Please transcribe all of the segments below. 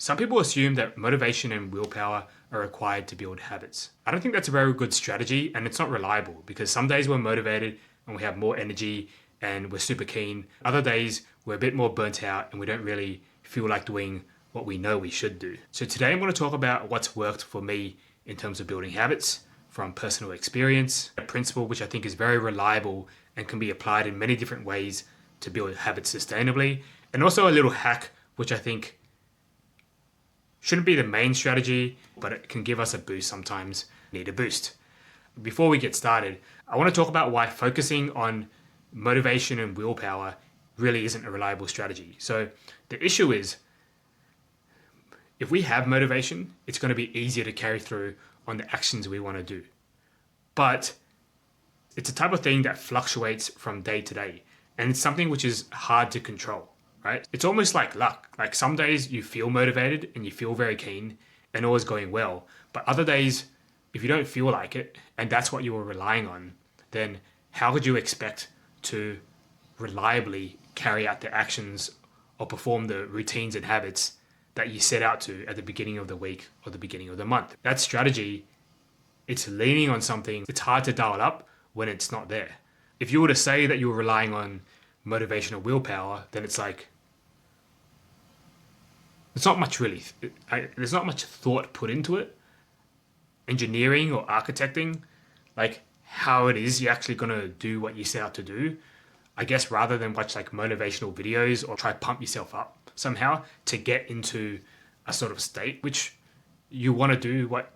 Some people assume that motivation and willpower are required to build habits. I don't think that's a very good strategy, and it's not reliable because some days we're motivated and we have more energy and we're super keen. Other days we're a bit more burnt out and we don't really feel like doing what we know we should do. So today I'm going to talk about what's worked for me in terms of building habits from personal experience, a principle which I think is very reliable and can be applied in many different ways to build habits sustainably, and also a little hack which I think shouldn't be the main strategy, but it can give us a boost sometimes. Need a boost. Before we get started, I want to talk about why focusing on motivation and willpower really isn't a reliable strategy. So the issue is, if we have motivation, it's going to be easier to carry through on the actions we want to do. But it's a type of thing that fluctuates from day to day, and it's something which is hard to control. Right? It's almost like luck. Like some days you feel motivated and you feel very keen and all is going well. But other days, if you don't feel like it and that's what you were relying on, then how could you expect to reliably carry out the actions or perform the routines and habits that you set out to at the beginning of the week or the beginning of the month? That strategy, it's leaning on something. It's hard to dial up when it's not there. If you were to say that you were relying on motivation or willpower, then it's like, there's not much really, there's not much thought put into it. Engineering or architecting, like how it is you're actually going to do what you set out to do. I guess rather than watch like motivational videos or try pump yourself up somehow to get into a sort of state which you want to do what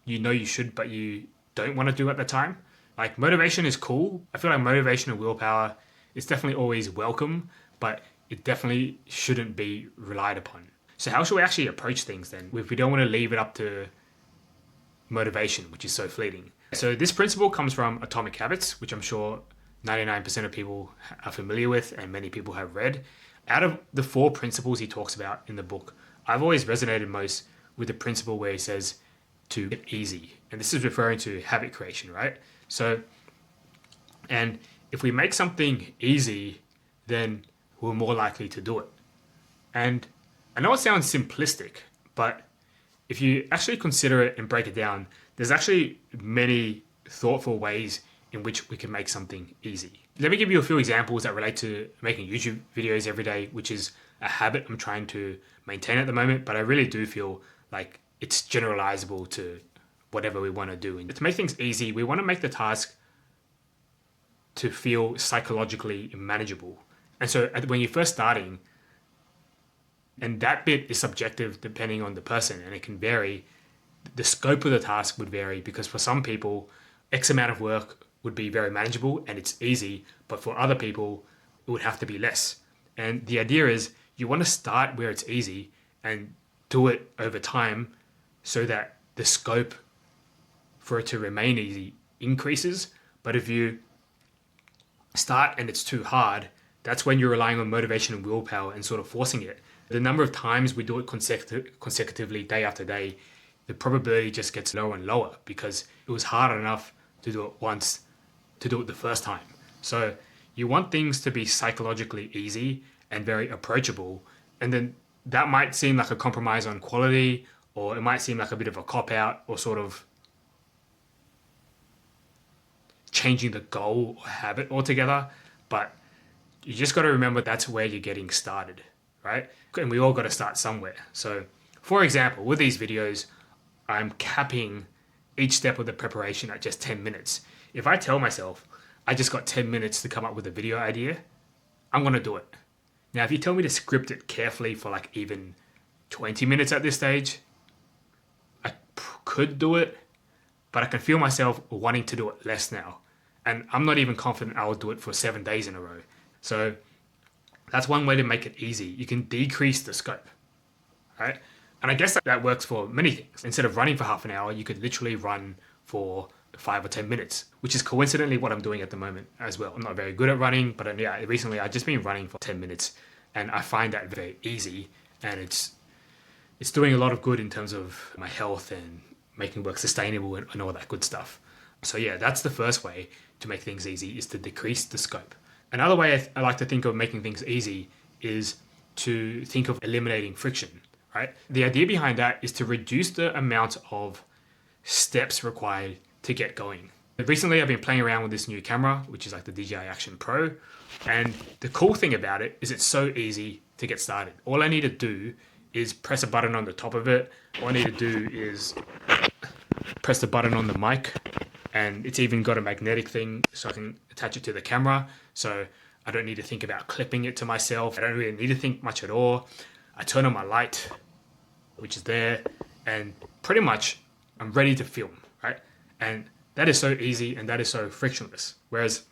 you know you should, but you don't want to do at the time. Like motivation is cool. I feel like motivation and willpower is definitely always welcome, but it definitely shouldn't be relied upon. So how should we actually approach things then if we don't want to leave it up to motivation, which is so fleeting? So this principle comes from Atomic Habits, which I'm sure 99% of people are familiar with and many people have read. Out of the 4 principles he talks about in the book, I've always resonated most with the principle where he says to get easy. And this is referring to habit creation, right? So, and if we make something easy, then we're more likely to do it. And I know it sounds simplistic, but if you actually consider it and break it down, there's actually many thoughtful ways in which we can make something easy. Let me give you a few examples that relate to making YouTube videos every day, which is a habit I'm trying to maintain at the moment, but I really do feel like it's generalizable to whatever we want to do. And to make things easy, we want to make the task to feel psychologically manageable. And so when you're first starting, and that bit is subjective depending on the person, and it can vary. The scope of the task would vary because for some people, X amount of work would be very manageable and it's easy, but for other people, it would have to be less. And the idea is you want to start where it's easy and do it over time so that the scope for it to remain easy increases. But if you start and it's too hard, that's when you're relying on motivation and willpower and sort of forcing it. The number of times we do it consecutively day after day, the probability just gets lower and lower because it was hard enough to do it once, to do it the first time. So you want things to be psychologically easy and very approachable. And then that might seem like a compromise on quality, or it might seem like a bit of a cop-out or sort of changing the goal or habit altogether. But you just got to remember that's where you're getting started, right? And we all got to start somewhere. So for example, with these videos, I'm capping each step of the preparation at just 10 minutes. If I tell myself I just got 10 minutes to come up with a video idea, I'm going to do it. Now, if you tell me to script it carefully for like even 20 minutes at this stage, I could do it, but I can feel myself wanting to do it less now. And I'm not even confident I will do it for 7 days in a row. So that's one way to make it easy. You can decrease the scope, right? And I guess that works for many things. Instead of running for half an hour, you could literally run for 5 or 10 minutes, which is coincidentally what I'm doing at the moment as well. I'm not very good at running, but yeah, recently I've just been running for 10 minutes and I find that very easy, and it's doing a lot of good in terms of my health and making work sustainable and all that good stuff. So yeah, that's the first way to make things easy, is to decrease the scope. Another way I like to think of making things easy is to think of eliminating friction, right? The idea behind that is to reduce the amount of steps required to get going. Recently, I've been playing around with this new camera, which is like the DJI Action Pro. And the cool thing about it is it's so easy to get started. All I need to do is press a button on the top of it. All I need to do is press the button on the mic, and it's even got a magnetic thing so I can attach it to the camera. So I don't need to think about clipping it to myself. I don't really need to think much at all. I turn on my light, which is there, and pretty much I'm ready to film, right? And that is so easy and that is so frictionless. Whereas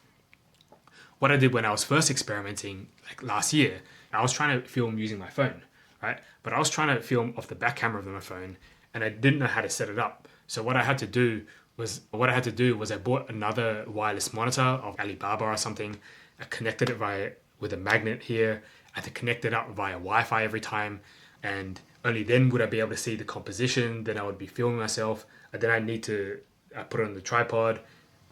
what I did when I was first experimenting, like last year, I was trying to film using my phone, right? But I was trying to film off the back camera of my phone, and I didn't know how to set it up. So what I had to do was I bought another wireless monitor of Alibaba or something. I connected it with a magnet here. I had to connect it up via Wi-Fi every time, and only then would I be able to see the composition. Then I would be filming myself, and then I put it on the tripod.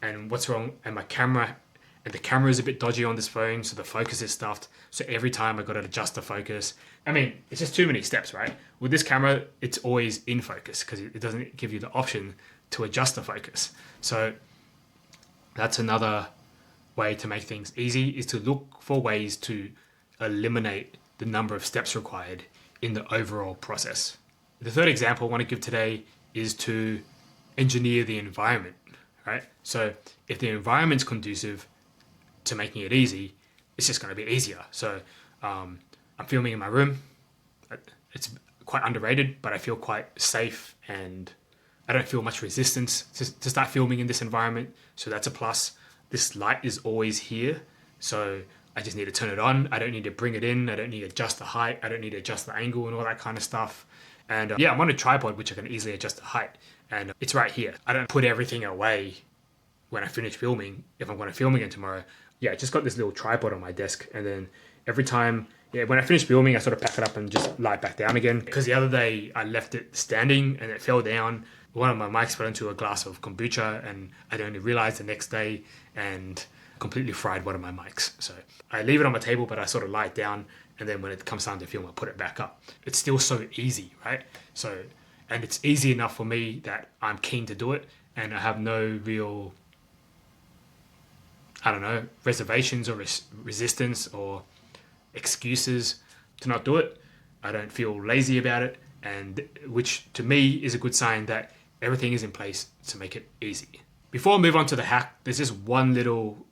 And what's wrong? And the camera is a bit dodgy on this phone, so the focus is stuffed. So every time I got to adjust the focus. I mean, it's just too many steps, right? With this camera, it's always in focus because it doesn't give you the option to adjust the focus. So that's another way to make things easy, is to look for ways to eliminate the number of steps required in the overall process. The third example I want to give today is to engineer the environment, right? So if the environment's conducive to making it easy, it's just going to be easier. So I'm filming in my room. It's quite underrated, but I feel quite safe and I don't feel much resistance to start filming in this environment. So that's a plus. This light is always here. So I just need to turn it on. I don't need to bring it in. I don't need to adjust the height. I don't need to adjust the angle and all that kind of stuff. And I'm on a tripod, which I can easily adjust the height. And it's right here. I don't put everything away when I finish filming. If I'm going to film again tomorrow, I just got this little tripod on my desk. And then every time, when I finish filming, I sort of pack it up and just lie it back down again. Because the other day I left it standing and it fell down. One of my mics fell into a glass of kombucha, and I only realized the next day and completely fried one of my mics. So I leave it on my table, but I sort of lie it down, and then when it comes time to film, I put it back up. It's still so easy, right? And it's easy enough for me that I'm keen to do it, and I have no real, reservations or resistance or excuses to not do it. I don't feel lazy about it, and which to me is a good sign that everything is in place to make it easy. Before I move on to the hack, there's just one little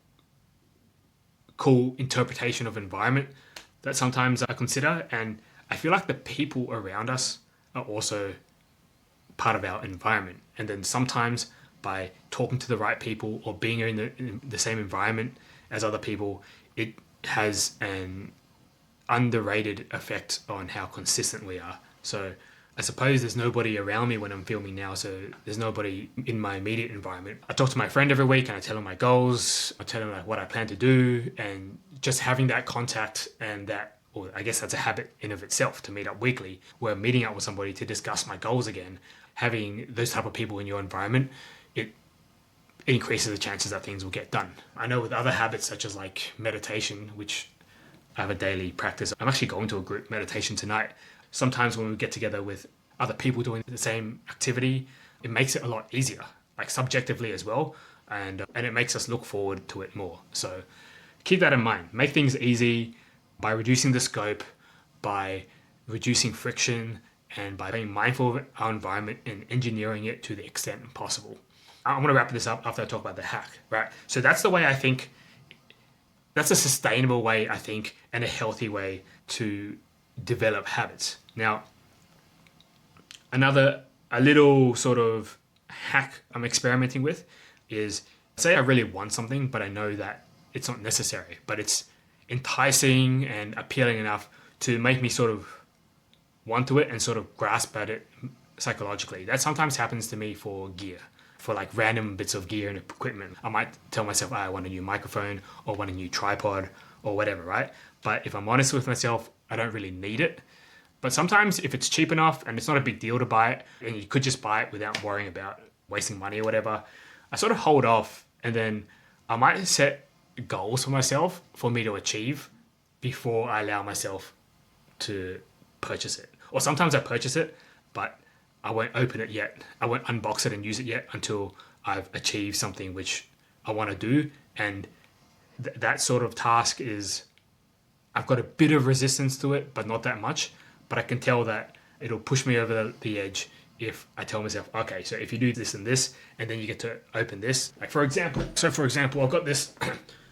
cool interpretation of environment that sometimes I consider, and I feel like the people around us are also part of our environment. And then sometimes by talking to the right people or being in the same environment as other people, it has an underrated effect on how consistent we are. So I suppose there's nobody around me when I'm filming now, so there's nobody in my immediate environment. I talk to my friend every week and I tell him my goals, I tell him what I plan to do, and just having that contact and I guess that's a habit in of itself, to meet up weekly, where I'm meeting up with somebody to discuss my goals again. Having those type of people in your environment, it increases the chances that things will get done. I know with other habits such as like meditation, which I have a daily practice. I'm actually going to a group meditation tonight. Sometimes when we get together with other people doing the same activity, it makes it a lot easier, like subjectively as well, and it makes us look forward to it more. So keep that in mind. Make things easy by reducing the scope, by reducing friction, and by being mindful of our environment and engineering it to the extent possible. I'm going to wrap this up after I talk about the hack, right? So that's the way I think, that's a sustainable way, I think, and a healthy way to develop habits. Now, a little sort of hack I'm experimenting with is, say I really want something, but I know that it's not necessary, but it's enticing and appealing enough to make me sort of want to it and sort of grasp at it psychologically. That sometimes happens to me for gear, for like random bits of gear and equipment. I might tell myself, I want a new microphone or want a new tripod or whatever, right? But if I'm honest with myself, I don't really need it. But sometimes if it's cheap enough and it's not a big deal to buy it, and you could just buy it without worrying about wasting money or whatever, I sort of hold off, and then I might set goals for myself for me to achieve before I allow myself to purchase it. Or sometimes I purchase it, but I won't open it yet. I won't unbox it and use it yet until I've achieved something which I want to do. And that sort of task is, I've got a bit of resistance to it, but not that much. But I can tell that it'll push me over the edge if I tell myself, okay, so if you do this, and then you get to open this. Like for example, I've got this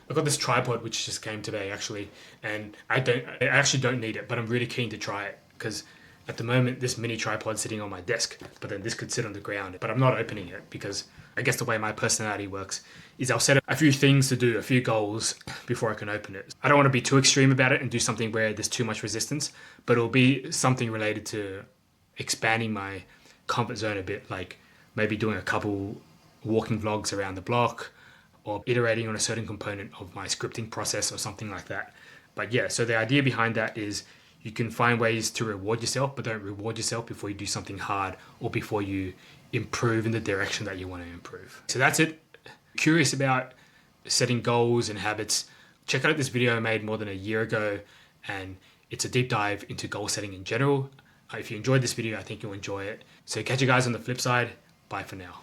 I've got this tripod which just came today actually, and I actually don't need it, but I'm really keen to try it because at the moment this mini tripod's sitting on my desk, but then this could sit on the ground. But I'm not opening it because I guess the way my personality works is I'll set up a few things to do, a few goals before I can open it. I don't want to be too extreme about it and do something where there's too much resistance, but it'll be something related to expanding my comfort zone a bit, like maybe doing a couple walking vlogs around the block or iterating on a certain component of my scripting process or something like that. But yeah, so the idea behind that is you can find ways to reward yourself, but don't reward yourself before you do something hard or before you improve in the direction that you want to improve. So that's it. Curious about setting goals and habits, check out this video I made more than a year ago, and it's a deep dive into goal setting in general. If you enjoyed this video, I think you'll enjoy it. So catch you guys on the flip side. Bye for now.